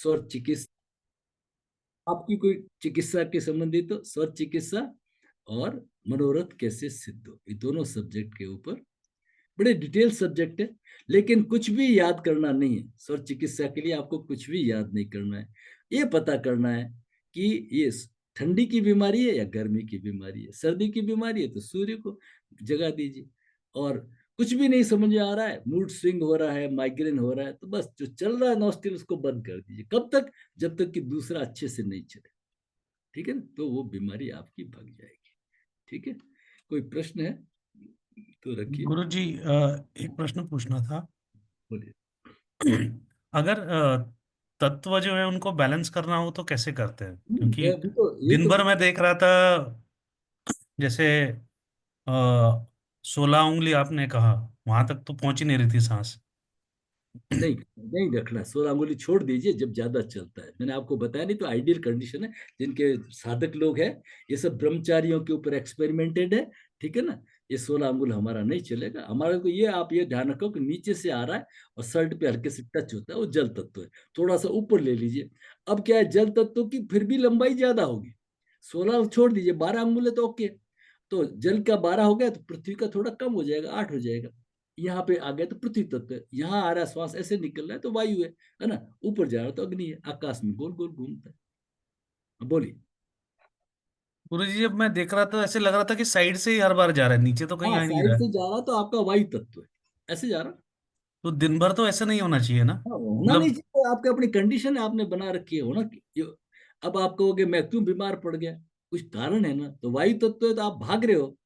स्वर चिकित्सा, आपकी कोई चिकित्सा के संबंधित तो स्वर चिकित्सा और मनोरथ कैसे सिद्ध हो, ये दोनों सब्जेक्ट के ऊपर बड़े डिटेल सब्जेक्ट है। लेकिन कुछ भी याद करना नहीं है स्वर चिकित्सा के लिए, आपको कुछ भी याद नहीं करना है। ये पता करना है कि ये ठंडी की बीमारी है या गर्मी की बीमारी है। सर्दी की बीमारी है तो सूर्य को जगा दीजिए। और कुछ भी नहीं समझ में आ रहा है, मूड स्विंग हो रहा है, माइग्रेन हो रहा है, तो बस जो चल रहा है नॉस्टिल उसको बंद कर दीजिए। कब तक? जब तक कि दूसरा अच्छे से नहीं चले। ठीक है ना, तो वो बीमारी आपकी भाग जाएगी। ठीक है, कोई प्रश्न है तो रखिए। गुरुजी एक प्रश्न पूछना था। बोलिए। अगर तत्व जो है उनको बैलेंस करना हो तो कैसे करते हैं? क्योंकि अभी तो ये दिन तो भर मैं देख रहा था, जैसे 16 उंगली आपने कहा, वहां तक तो पहुंच ही नहीं रही थी सांस। नहीं नहीं रखना, 16 अंगुली छोड़ दीजिए जब ज्यादा चलता है। मैंने आपको बताया नहीं तो आइडियल कंडीशन है। जिनके साधक लोग हैं, ये सब ब्रह्मचारियों के ऊपर एक्सपेरिमेंटेड है। ठीक है ना, ये 16 अंगुल हमारा नहीं चलेगा। हमारे को ये, आप ये ध्यान रखो कि नीचे से आ रहा है और शर्ट पे हल्के से टच होता है, वो जल तत्व है। थोड़ा सा ऊपर ले लीजिए। अब क्या है, जल तत्व की फिर भी लंबाई ज्यादा होगी। 16 छोड़ दीजिए, 12 अंगुल है तो ओके। तो जल का 12 हो गया तो पृथ्वी का थोड़ा कम हो जाएगा, 8 हो जाएगा। यहाँ पे आ गया तो पृथ्वी तत्व है। यहाँ आ रहा है श्वास, ऐसे निकल रहा है तो वायु है ना। ऊपर जा रहा है तो अग्नि है, आकाश में गोल गोल घूमता है। अब बोलिए। गुरुजी जब मैं देख रहा था ऐसे लग रहा था कि साइड से ही हर बार जा रहा है, नीचे तो कहीं हाँ, आ नहीं साइड रहा से है। जा रहा तो आपका वायु तत्व है, ऐसे जा रहा। तो दिन भर तो ऐसा नहीं होना चाहिए ना, हाँ, होना नहीं मतलब। चाहिए। आपके अपनी कंडीशन है, आपने बना रखी है होना अब आप कहोगे मैं क्यों बीमार पड़ गया, कुछ कारण है ना। तो वायु तत्व है तो आप भाग रहे हो,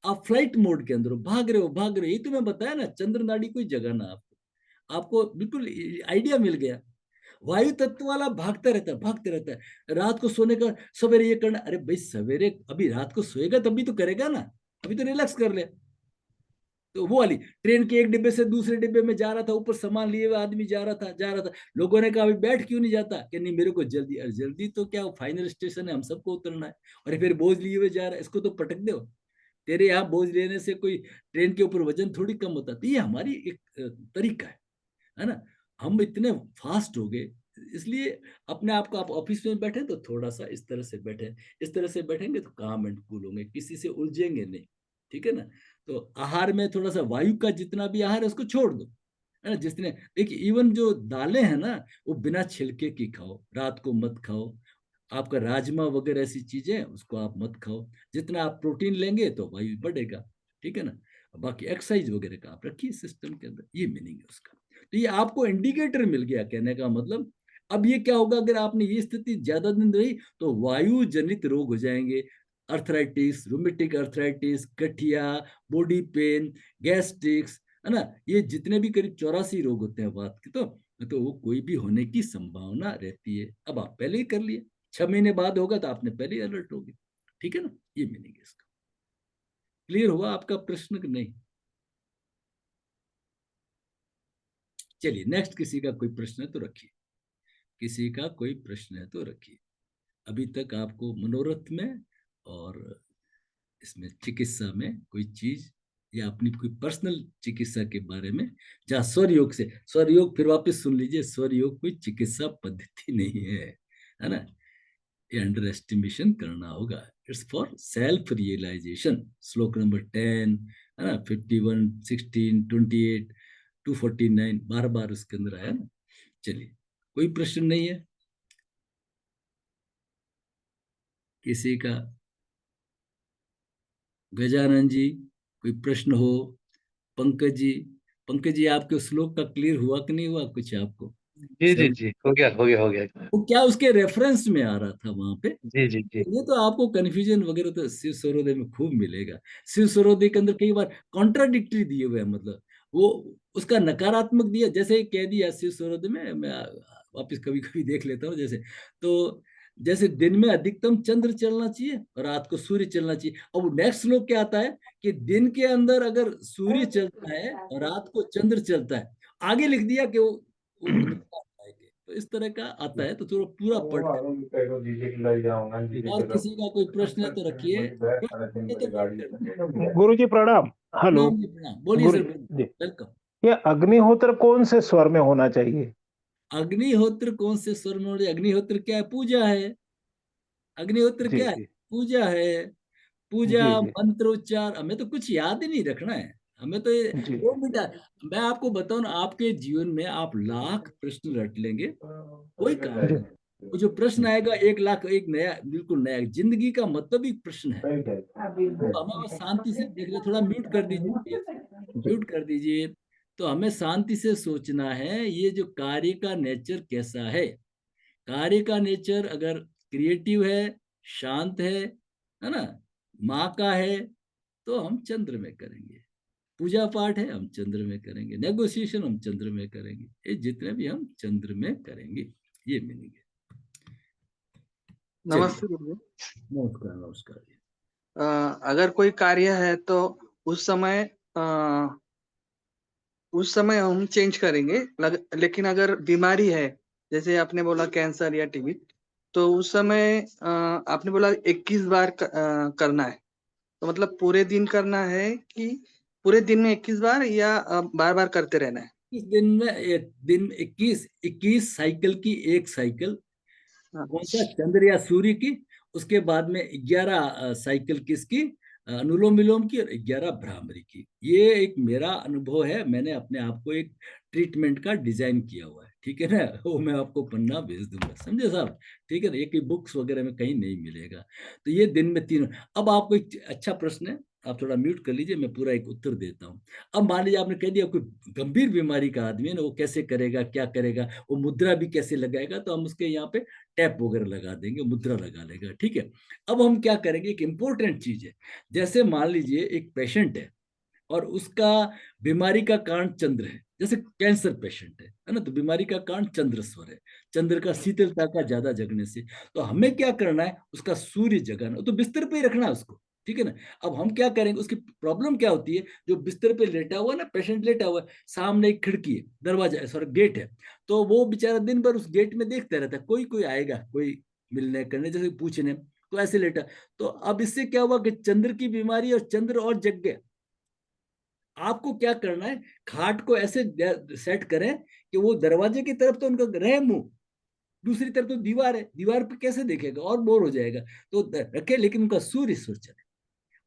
आप फ्लाइट मोड के अंदर हो, भाग रहे हो भाग रहे हो। ये तो मैं बताया ना, चंद्र नाड़ी कोई जगह ना आपको। आपको बिल्कुल आइडिया मिल गया। वायु तत्व वाला भागता रहता है, भागते रहता है। रात को सोने का, सवेरे ये करना, अरे भाई सवेरे अभी रात को सोएगा तभी तो करेगा ना, अभी तो रिलैक्स कर ले। तो वो वाली ट्रेन के एक डिब्बे से दूसरे डिब्बे में जा रहा था, ऊपर सामान लिए हुए आदमी जा रहा था। लोगों ने कहा अभी बैठ क्यों नहीं जाता, कि नहीं मेरे को जल्दी। अरे जल्दी तो क्या, फाइनल स्टेशन है, हम सबको उतरना है। और फिर बोझ लिए हुए जा रहा है, इसको तो पटक दो। तेरे यहाँ बोझ लेने से कोई ट्रेन के ऊपर वजन थोड़ी कम होता। तो ये हमारी एक तरीका है ना। हम इतने फास्ट हो गए, इसलिए अपने आप को, आप ऑफिस में बैठे तो थोड़ा सा इस तरह से बैठे। इस तरह से बैठेंगे तो काम एंड कूल होंगे, किसी से उलझेंगे नहीं। ठीक है ना। तो आहार में थोड़ा सा वायु का जितना भी आहार है उसको छोड़ दो, है ना। जितने देखिए, इवन जो दालें हैं ना, वो बिना छिलके की खाओ, रात को मत खाओ। आपका राजमा वगैरह ऐसी चीजें उसको आप मत खाओ। जितना आप प्रोटीन लेंगे तो वायु बढ़ेगा। ठीक है ना। बाकी एक्सरसाइज वगैरह का आप रखिए सिस्टम के अंदर, ये मीनिंग है उसका। तो ये आपको इंडिकेटर मिल गया कहने का मतलब। अब ये क्या होगा, अगर आपने ये स्थिति ज्यादा दिन रही तो वायु जनित रोग हो जाएंगे। अर्थराइटिस, रूमेटिक अर्थराइटिस, गठिया, बॉडी पेन, गैस्ट्रिक्स, है ना। ये जितने भी करीब 84 रोग होते हैं बात के, तो वो कोई भी होने की संभावना रहती है। अब आप पहले ही कर लिए, 6 महीने बाद होगा तो आपने पहले ही अलर्ट हो गए। ठीक है ना, ये मीनिंग है इसका। क्लियर हुआ आपका प्रश्न कि नहीं? चलिए नेक्स्ट, किसी का कोई प्रश्न है तो रखिए। किसी का कोई प्रश्न है तो रखिए। अभी तक आपको मनोरथ में और इसमें चिकित्सा में कोई चीज, या अपनी कोई पर्सनल चिकित्सा के बारे में, जहाँ स्वर योग से, स्वर योग फिर वापस सुन लीजिए, स्वर योग कोई चिकित्सा पद्धति नहीं है ना। ये अंडर एस्टिमेशन करना होगा। It's for self realization. श्लोक नंबर 10, है ना, 51, 16, 28, 249, बार बार उसके अंदर आया ना। चलिए, कोई प्रश्न नहीं है किसी का? गजानन जी, कोई प्रश्न हो? पंकज जी, पंकज जी आपके श्लोक का क्लियर हुआ कि नहीं हुआ कुछ आपको? जी जी सर, जी, हो गया हो गया हो गया। वो क्या उसके रेफरेंस में आ रहा था वहां पे। जी जी जी। ये तो आपको कंफ्यूजन वगैरह तो शिव सर्वोदय में खूब मिलेगा। शिव सर्वोदय के अंदर कई बार कॉन्ट्राडिक्टरी दिए हुए हैं, मतलब वो उसका नकारात्मक दिया, जैसे कह दिया शिव सर्वोदय में। मैं वापस कभी कभी देख लेता हूँ जैसे। तो जैसे दिन में अधिकतम चंद्र चलना चाहिए और रात को सूर्य चलना चाहिए। अब नेक्स्ट श्लोक क्या आता है कि दिन के अंदर अगर सूर्य चलता है और रात को चंद्र चलता है, आगे लिख दिया कि वो नुकसान आएंगे। तो इस तरह का आता है, तो थोड़ा पूरा पढ़ लें। और किसी का कोई प्रश्न है तो रखिए, ये तो वेट कर। गुरु जी प्रणाम। हेलो। प्रणाम जी प्रणाम, बोलिए गुरु सर, बोलिए। जी, वेलकम। ये अग्निहोत्र कौन से स्वर में होना चाहिए? अग्निहोत्र कौन से स्वर में अग्निहोत्र क्या है? पूजा है। अग्निहोत्र जी क्या है? जी पूजा है। पूजा, जी जी मंत्र उच्चार, हमें तो कुछ याद ही नहीं रखना है। हमें तो जी वो मिटा। मैं आपको बताऊं ना, आपके जीवन में आप लाख प्रश्न रट लेंगे, कोई काम जी नहीं। वो जो प्रश्न आएगा 1 लाख, एक नया, बिल्कुल नया, जिंदगी का मतलब ही प्रश्न है। तो हमें बस शांति से देख रहे, थोड़ा म्यूट कर दीजिए प्लीज, जी म्यूट कर दीजिए। तो हमें शांति से सोचना है, ये जो कार्य का नेचर कैसा है। कार्य का नेचर अगर क्रिएटिव है, शांत है ना, माँ का है, तो हम चंद्र में करेंगे। पूजा पाठ है, हम चंद्र में करेंगे। नेगोशिएशन हम चंद्र में करेंगे। ये जितने भी हम चंद्र में करेंगे, ये मीनिंग है। चलिए, नमस्ते गुरु जी। नमस्कार नमस्कार जी। अगर कोई कार्य है तो उस समय हम चेंज करेंगे, लेकिन अगर बीमारी है, जैसे आपने बोला कैंसर या टीबी, तो उस समय आपने बोला 21 बार करना है, तो मतलब पूरे दिन करना है कि पूरे दिन में 21 बार, या बार बार करते रहना है? इस दिन में, एक दिन 21 साइकिल की एक साइकिल, हाँ, कौन सा, चंद्र या सूर्य की। उसके बाद में 11 साइकिल किसकी, अनुलोम विलोम की, और 11 भ्रामरी की। ये एक मेरा अनुभव है, मैंने अपने आप को एक ट्रीटमेंट का डिजाइन किया हुआ है, ठीक है ना। वो मैं आपको पन्ना भेज दूंगा, समझे साहब। ठीक है ना, ये बुक्स वगैरह में कहीं नहीं मिलेगा। तो ये दिन में 3। अब आपको एक अच्छा प्रश्न है, आप थोड़ा म्यूट कर लीजिए, मैं पूरा एक उत्तर देता हूँ। अब मान लीजिए आपने कह दिया कोई गंभीर बीमारी का आदमी है ना, वो कैसे करेगा, क्या करेगा, वो मुद्रा भी कैसे लगाएगा, तो हम उसके यहाँ पे टैप वगैरह लगा देंगे, मुद्रा लगा लेगा, ठीक है। अब हम क्या करेंगे, एक इंपॉर्टेंट चीज है। जैसे मान लीजिए एक पेशेंट है, और उसका बीमारी का कारण चंद्र है, जैसे कैंसर पेशेंट है ना, तो बीमारी का कारण चंद्र स्वर है। चंद्र का शीतलता का ज्यादा जगने से, तो हमें क्या करना है, उसका सूर्य जगाना, तो बिस्तर पे ही रखना है उसको, ठीक है ना। अब हम क्या करेंगे, उसकी प्रॉब्लम क्या होती है, जो बिस्तर पे लेटा हुआ है ना, पेशेंट लेटा हुआ है, सामने एक खिड़की है, दरवाजा है, सॉरी गेट है। तो वो बेचारा दिन भर उस गेट में देखता रहता है, कोई कोई आएगा, कोई मिलने करने, जैसे पूछने, तो ऐसे लेटा। तो अब इससे क्या हुआ कि चंद्र की बीमारी, और चंद्र और जग गया। आपको क्या करना है, खाट को ऐसे सेट करें कि वो दरवाजे की तरफ तो उनका रहे मुंह, दूसरी तरफ तो दीवार है, दीवार पे कैसे देखेगा, और बोर हो जाएगा। तो रखे, लेकिन उनका सूर्य सुर चले।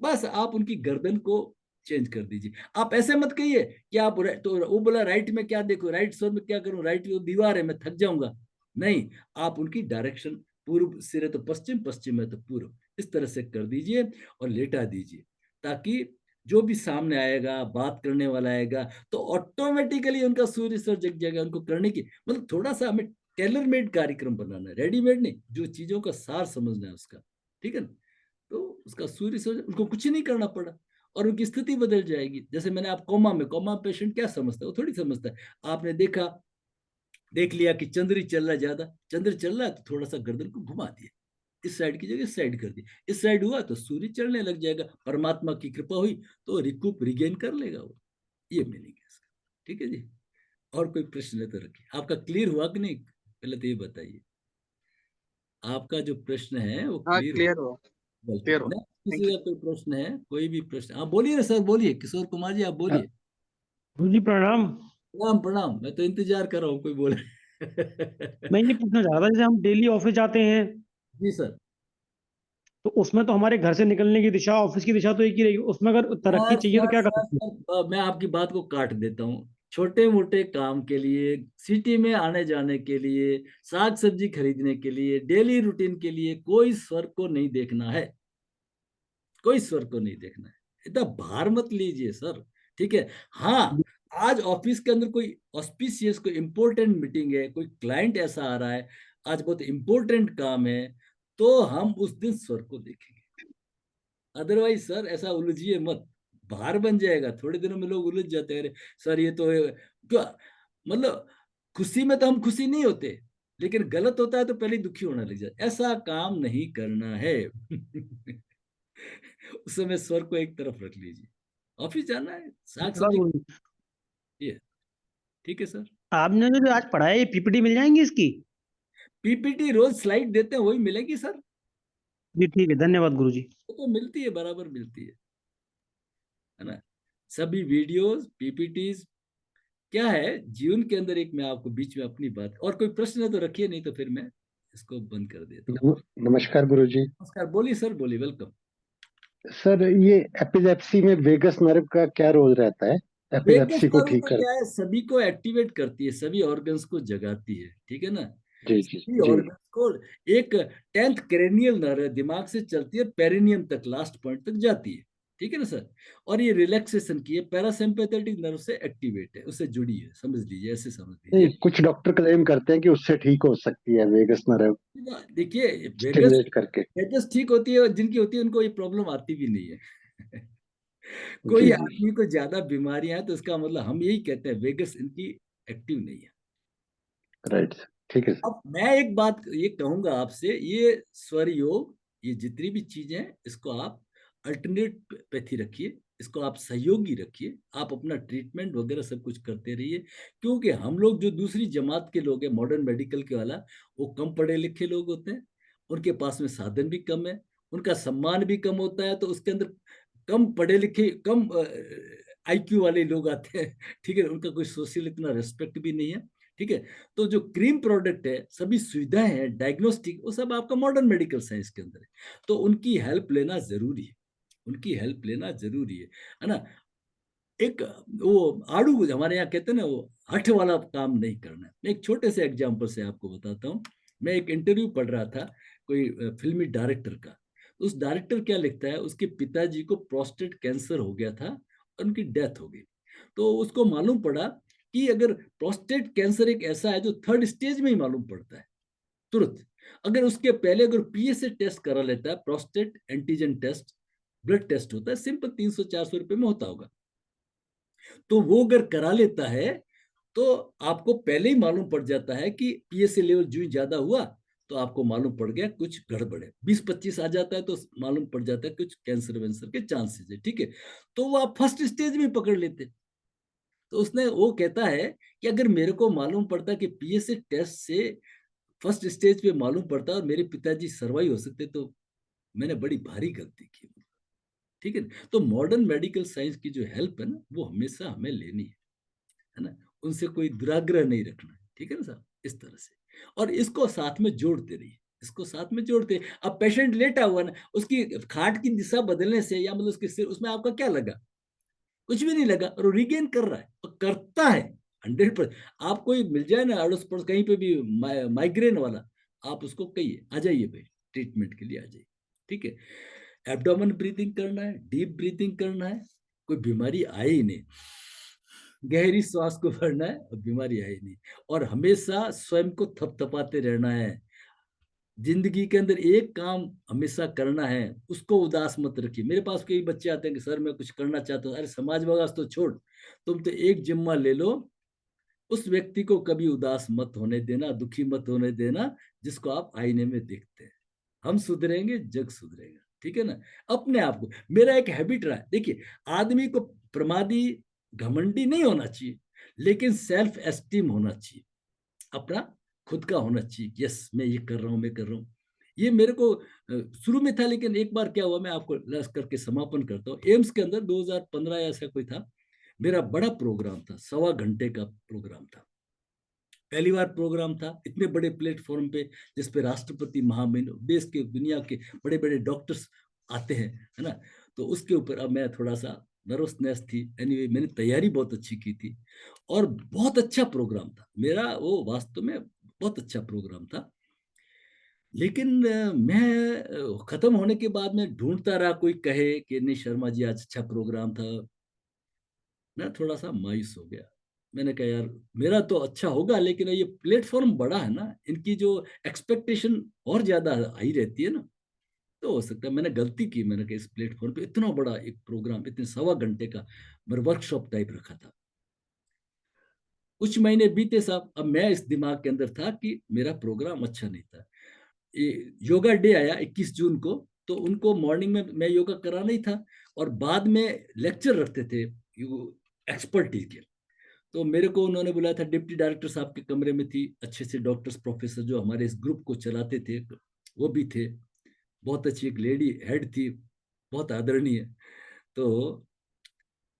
बस आप उनकी गर्दन को चेंज कर दीजिए। आप ऐसे मत कहिए कि आप तो वो बोला राइट में क्या देखो, राइट सर में क्या करूं, राइट वो दीवार है, मैं थक जाऊंगा। नहीं, आप उनकी डायरेक्शन, पूर्व सिरे तो पश्चिम, पश्चिम है तो पूर्व, इस तरह से कर दीजिए और लेटा दीजिए, ताकि जो भी सामने आएगा, बात करने वाला आएगा, तो ऑटोमेटिकली उनका सूर्य सर जग जाएगा। उनको करने की मतलब थोड़ा सा हमें टेलर मेड कार्यक्रम बनाना है, रेडीमेड नहीं, जो चीजों का सार समझना है उसका, ठीक है ना। तो उसका सूर्य से उनको कुछ नहीं करना पड़ा, और उनकी स्थिति बदल जाएगी। जैसे मैंने आप कोमा पेशेंट क्या समझता है, वो थोड़ी समझता है। आपने देखा, देख लिया कि चंद्र ही चल रहा है ज्यादा, चंद्र चल रहा है तो थोड़ा सा गर्दन को घुमा दिया, इस साइड की जगह इस साइड कर दी, इस साइड हुआ तो सूर्य चढ़ने लग जाएगा, परमात्मा की कृपा हुई तो रिकूप रिगेन कर लेगा वो। ये मीनिंग है इसका, ठीक है जी। और कोई प्रश्न है तो रखिए। आपका क्लियर हुआ कि नहीं, पहले तो ये बताइए, आपका जो प्रश्न है वो हाँ, क्लियर हुआ? क्लियर हुआ, बिल्कुल क्लियर हुआ। ना। थैंक किसी यू। का कोई प्रश्न है, कोई भी प्रश्न, हाँ बोलिए ना सर, बोलिए, किशोर कुमार जी आप बोलिए। गुरु जी प्रणाम। प्रणाम प्रणाम, मैं तो इंतजार कर रहा हूँ कोई बोले। मैं ये पूछना चाह रहा था, जैसे हम डेली ऑफिस जाते हैं, जी सर। तो उसमें तो हमारे घर से निकलने की दिशा, ऑफिस की दिशा तो एक ही रहेगी, उसमें अगर तरक्की सर चाहिए तो सर क्या कर सर सकते हैं? सर, मैं आपकी बात को काट देता हूँ। छोटे मोटे काम के लिए, सिटी में आने जाने के लिए, साग सब्जी खरीदने के लिए, डेली रूटीन के लिए कोई स्वर को नहीं देखना है, कोई स्वर को नहीं देखना है। इतना भार मत लीजिए सर, ठीक है। हाँ, आज ऑफिस के अंदर कोई ऑस्पिशियस, कोई इंपॉर्टेंट मीटिंग है, कोई क्लाइंट ऐसा आ रहा है, आज बहुत इंपॉर्टेंट काम है, तो हम उस दिन स्वर को देखेंगे। अदरवाइज सर ऐसा उलझिए मत, भार बन जाएगा। थोड़े दिनों में लोग उलझ जाते हैं, अरे सर ये तो क्या, मतलब खुशी में तो हम खुशी नहीं होते, लेकिन गलत होता है तो पहले ही दुखी होने लग जाते। ऐसा काम नहीं करना है। उस समय स्वर को एक तरफ रख लीजिए, ऑफिस जाना है, साग थोड़ा सब्जी, गुरु जी, ये ठीक है सर। आपने जो आज पढ़ाया, ये पीपीटी मिल जाएंगी इसकी? पीपीटी रोज स्लाइड देते हैं, वही मिलेगी सर। जी ठीक है, धन्यवाद गुरु जी। वो तो मिलती है, बराबर मिलती है ना। सभी वीडियोस, पीपीटीज क्या है जीवन के अंदर, एक मैं आपको बीच में अपनी बात, और कोई प्रश्न है तो रखिए, नहीं तो फिर मैं इसको बंद कर देता हूँ। नमस्कार गुरुजी। नमस्कार, बोलिए सर, बोलिए, वेलकम। सर ये एपिलेप्सी में वेगस नर्व का क्या रोल रहता है वेगस एपिलेप्सी को नर्व ठीक तो कर? क्या है, सभी को एक्टिवेट करती है, सभी ऑर्गन्स को जगाती है, ठीक है ना। जी जी सभी जी। ऑर्गन्स को, एक 10th क्रेनियल नर्व है, दिमाग से चलती है, पेरिनियम तक, लास्ट पॉइंट तक जाती है, ठीक है ना सर। और ये रिलैक्सेशन की है, पैरासिम्पैथेटिक नर्व से एक्टिवेट है, उससे जुड़ी है, समझ लीजिए, ऐसे समझ नहीं, लीजिए। कुछ डॉक्टर क्लेम करते हैं कि उससे ठीक हो सकती है वेगस नर्व देखिए, वेगस स्टिमुलेट करके। वेगस ठीक होती है, और जिनकी होती है उनको ये प्रॉब्लम आती भी नहीं है। कोई जी जी। आदमी को ज्यादा बीमारियां हैं तो इसका मतलब हम यही कहते हैं वेगस इनकी एक्टिव नहीं है। राइट, ठीक है सर। अब मैं एक बात ये कहूंगा आपसे, ये स्वर योग, ये जितनी भी चीजें हैं, इसको आप अल्टरनेट पैथी रखिए, इसको आप सहयोगी रखिए, आप अपना ट्रीटमेंट वगैरह सब कुछ करते रहिए। क्योंकि हम लोग जो दूसरी जमात के लोग हैं, मॉडर्न मेडिकल के वाला, वो कम पढ़े लिखे लोग होते हैं, उनके पास में साधन भी कम है, उनका सम्मान भी कम होता है, तो उसके अंदर कम पढ़े लिखे, कम आईक्यू वाले लोग आते हैं, ठीक है, उनका कोई सोशल इतना रेस्पेक्ट भी नहीं है, ठीक है। तो जो क्रीम प्रोडक्ट है, सभी सुविधाएं हैं, डायग्नोस्टिक, वो सब आपका मॉडर्न मेडिकल साइंस के अंदर है, तो उनकी हेल्प लेना जरूरी है, उनकी हेल्प लेना जरूरी है ना। एक वो आड़ू हमारे यहाँ कहते हैं ना, वो हठ वाला काम नहीं करना है। मैं एक छोटे से एग्जांपल से आपको बताता हूँ। मैं एक इंटरव्यू पढ़ रहा था कोई फिल्मी डायरेक्टर का। उस डायरेक्टर क्या लिखता है, उसके पिताजी को प्रोस्टेट कैंसर हो गया था और उनकी डेथ हो गई। तो उसको मालूम पड़ा कि अगर प्रोस्टेट कैंसर एक ऐसा है जो 3rd स्टेज में ही मालूम पड़ता है तुरंत, अगर उसके पहले अगर पीएसए टेस्ट करा लेता है, prostate antigen test, blood test होता है सिंपल, 300-400 रुपए में होता होगा, तो वो अगर करा लेता है तो आपको पहले ही मालूम पड़ जाता है कि पीएसए लेवल जो ही ज्यादा हुआ, तो आपको मालूम पड़ गया कुछ गड़बड़ है। 20-25 आ जाता है तो मालूम पड़ जाता है कुछ कैंसर वैंसर के चांसेस है, ठीक है। तो वो आप फर्स्ट स्टेज में पकड़ लेते। तो उसने वो कहता है कि अगर मेरे को मालूम पड़ता कि पीएसए टेस्ट से फर्स्ट स्टेज पे मालूम पड़ता और मेरे पिताजी सर्वाइव हो सकते, तो मैंने बड़ी भारी गलती की, ठीक है। तो मॉडर्न मेडिकल साइंस की जो हेल्प है ना, वो हमेशा हमें लेनी है ना, उनसे कोई दुराग्रह नहीं रखना है, ठीक है ना साहब, इस तरह से। और इसको साथ में जोड़ते रहिए, इसको साथ में जोड़ते। अब पेशेंट लेटा हुआ ना, उसकी खाट की दिशा बदलने से, या मतलब उसके सिर, उसमें आपका क्या लगा, कुछ भी नहीं लगा, और वो रिगेन कर रहा है और करता है 100%। आप कोई मिल जाए ना अड़ोस पड़ोस कहीं पे भी माइग्रेन वाला, आप उसको कहिए आ जाइए भाई, ट्रीटमेंट के लिए आ जाइए, ठीक है। एब्डोमेन ब्रीथिंग करना है, डीप ब्रीथिंग करना है, कोई बीमारी आए ही नहीं, गहरी श्वास को भरना है और बीमारी आई नहीं। और हमेशा स्वयं को थपथपाते रहना है। जिंदगी के अंदर एक काम हमेशा करना है, उसको उदास मत रखिए। मेरे पास कई बच्चे आते हैं कि सर मैं कुछ करना चाहता हूँ, अरे समाज विकास तो छोड़, तुम तो एक जिम्मा ले लो, उस व्यक्ति को कभी उदास मत होने देना, दुखी मत होने देना, जिसको आप आईने में देखते हैं। हम सुधरेंगे, जग सुधरेगा, ठीक है ना। अपने आप को, मेरा एक हैबिट रहा है, देखिए, आदमी को प्रमादी घमंडी नहीं होना चाहिए, लेकिन सेल्फ एस्टीम होना चाहिए, अपना खुद का होना चाहिए, यस मैं ये कर रहा हूँ, मैं कर रहा हूँ। ये मेरे को शुरू में था, लेकिन एक बार क्या हुआ, मैं आपको लस करके समापन करता हूँ। एम्स के अंदर 2015 ऐसा कोई था, मेरा बड़ा प्रोग्राम था, 1.25 घंटे का प्रोग्राम था, पहली बार प्रोग्राम था इतने बड़े प्लेटफॉर्म पे, जिस पे राष्ट्रपति, महामहिम, देश के दुनिया के बड़े बड़े डॉक्टर्स आते हैं, है ना। तो उसके ऊपर अब मैं थोड़ा सा नर्वसनेस थी, एनीवे मैंने तैयारी बहुत अच्छी की थी, और बहुत अच्छा प्रोग्राम था मेरा वो, वास्तव में बहुत अच्छा प्रोग्राम था। लेकिन मैं खत्म होने के बाद में ढूंढता रहा, कोई कहे कि नहीं शर्मा जी आज अच्छा प्रोग्राम था, मैं थोड़ा सा मायूस हो गया। मैंने कहा यार मेरा तो अच्छा होगा, लेकिन ये प्लेटफॉर्म बड़ा है ना, इनकी जो एक्सपेक्टेशन और ज्यादा आई रहती है ना, तो हो सकता है मैंने गलती की। मैंने कहा इस प्लेटफॉर्म पे इतना बड़ा एक प्रोग्राम, इतने 1.25 घंटे का मेरा वर्कशॉप टाइप रखा था। कुछ महीने बीते साहब, अब मैं इस दिमाग के अंदर था कि मेरा प्रोग्राम अच्छा नहीं था। ये योगा डे आया 21 जून को, तो उनको मॉर्निंग में मैं योगा करा नहीं था, और बाद में लेक्चर रखते थे एक्सपर्टीज के। तो मेरे को उन्होंने बुलाया था, डिप्टी डायरेक्टर साहब के कमरे में थी, अच्छे से डॉक्टर्स प्रोफेसर जो हमारे इस ग्रुप को चलाते थे वो भी थे, बहुत अच्छी एक लेडी हेड थी, बहुत आदरणीय। तो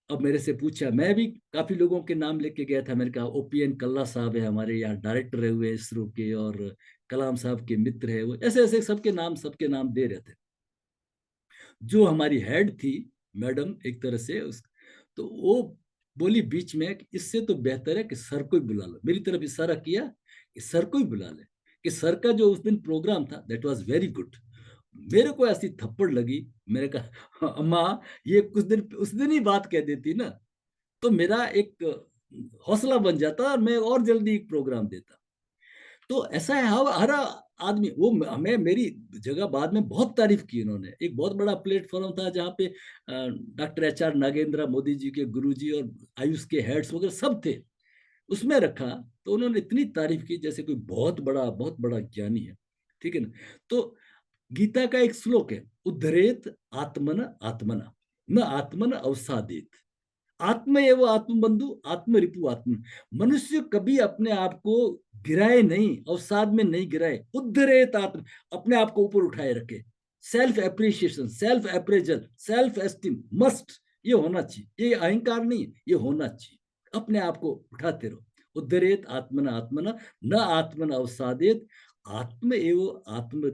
अब मेरे से पूछा, मैं भी काफी लोगों के नाम लेके गया था। मैंने कहा OPN कल्ला साहब है हमारे यहाँ डायरेक्टर रहे हुए इसरो के, और कलाम साहब के मित्र है वो, ऐसे ऐसे सबके नाम दे रहे थे। जो हमारी हेड थी मैडम एक तरह से तो वो बोली बीच में कि इससे तो बेहतर है कि सर को ही बुला लो। मेरी तरफ इशारा किया कि सर को ही बुला ले, कि सर का जो उस दिन प्रोग्राम था दैट वाज वेरी गुड। मेरे को ऐसी थप्पड़ लगी, मैंने कहा अम्मा ये कुछ दिन उस दिन ही बात कह देती ना तो मेरा एक हौसला बन जाता और मैं और जल्दी एक प्रोग्राम देता। तो ऐसा है हर आदमी, वो हमें मेरी जगह बाद में बहुत तारीफ की उन्होंने। एक बहुत बड़ा प्लेटफॉर्म था जहाँ पे डॉक्टर HR नागेंद्र, मोदी जी के गुरुजी और आयुष के हेड्स वगैरह सब थे, उसमें रखा। तो उन्होंने इतनी तारीफ की जैसे कोई बहुत बड़ा ज्ञानी है, ठीक है ना। तो गीता का एक श्लोक है, उद्धरेत आत्मन आत्मना न आत्मन अवसादेत, आत्म एवं आत्मबंधु आत्म रिपु आत्म। मनुष्य कभी अपने आप को गिराए नहीं, अवसाद में नहीं गिराए। उद्धरेत आत्म, अपने आप को ऊपर उठाए रखे। Self appreciation, self appraisal, self esteem must, ये होना चाहिए। ये अहंकार नहीं, ये होना चाहिए। अपने आप को उठाते रहो। उद्धरेत आत्मना आत्मना न आत्मन अवसादेत, आत्म एवं आत्म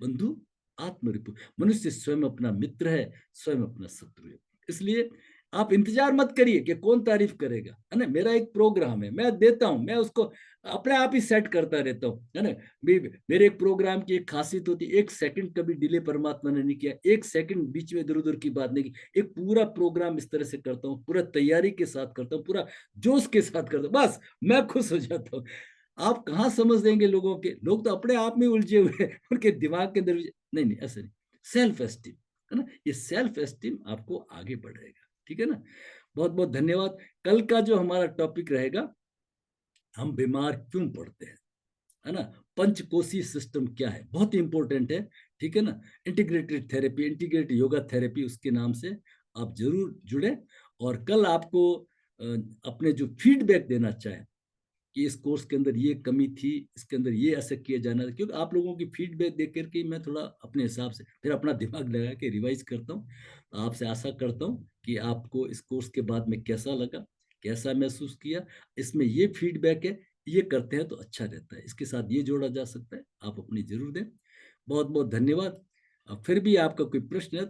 बंधु आत्म रिपु। मनुष्य स्वयं अपना मित्र है, स्वयं अपना शत्रु है। इसलिए आप इंतजार मत करिए कि कौन तारीफ करेगा, है ना। मेरा एक प्रोग्राम है, मैं देता हूं, मैं उसको अपने आप ही सेट करता रहता हूं, है ना। मेरे एक प्रोग्राम की एक खासियत होती है, 1 सेकंड कभी डिले परमात्मा ने नहीं किया, 1 सेकंड बीच में इधर उधर की बात नहीं की। एक पूरा प्रोग्राम इस तरह से करता हूँ, पूरा तैयारी के साथ करता हूँ, पूरा जोश के साथ करता हूँ, बस मैं खुश हो जाता हूँ। आप कहाँ समझ देंगे लोगों के, लोग तो अपने आप में उलझे हुए हैं, उनके दिमाग के अंदर नहीं नहीं ऐसा नहीं। सेल्फ एस्टीम, है ना, ये सेल्फ एस्टीम आपको आगे बढ़ाएगा, ठीक है ना। बहुत बहुत धन्यवाद। कल का जो हमारा टॉपिक रहेगा, हम बीमार क्यों पड़ते हैं, है ना, पंचकोशी सिस्टम क्या है, बहुत इंपॉर्टेंट है, ठीक है ना। Integrated therapy, integrated yoga therapy, उसके नाम से आप जरूर जुड़े। और कल आपको अपने जो फीडबैक देना चाहें कि इस कोर्स के अंदर ये कमी थी, इसके अंदर ये ऐसा किया जाना था, क्योंकि आप लोगों की फीडबैक देख करके मैं थोड़ा अपने हिसाब से फिर अपना दिमाग लगा के रिवाइज करता हूँ। तो आपसे आशा करता हूँ कि आपको इस कोर्स के बाद में कैसा लगा, कैसा महसूस किया। इसमें ये फीडबैक है, ये करते हैं तो अच्छा रहता है, इसके साथ ये जोड़ा जा सकता है, आप अपनी जरूर दें। बहुत बहुत धन्यवाद। फिर भी आपका कोई प्रश्न है तो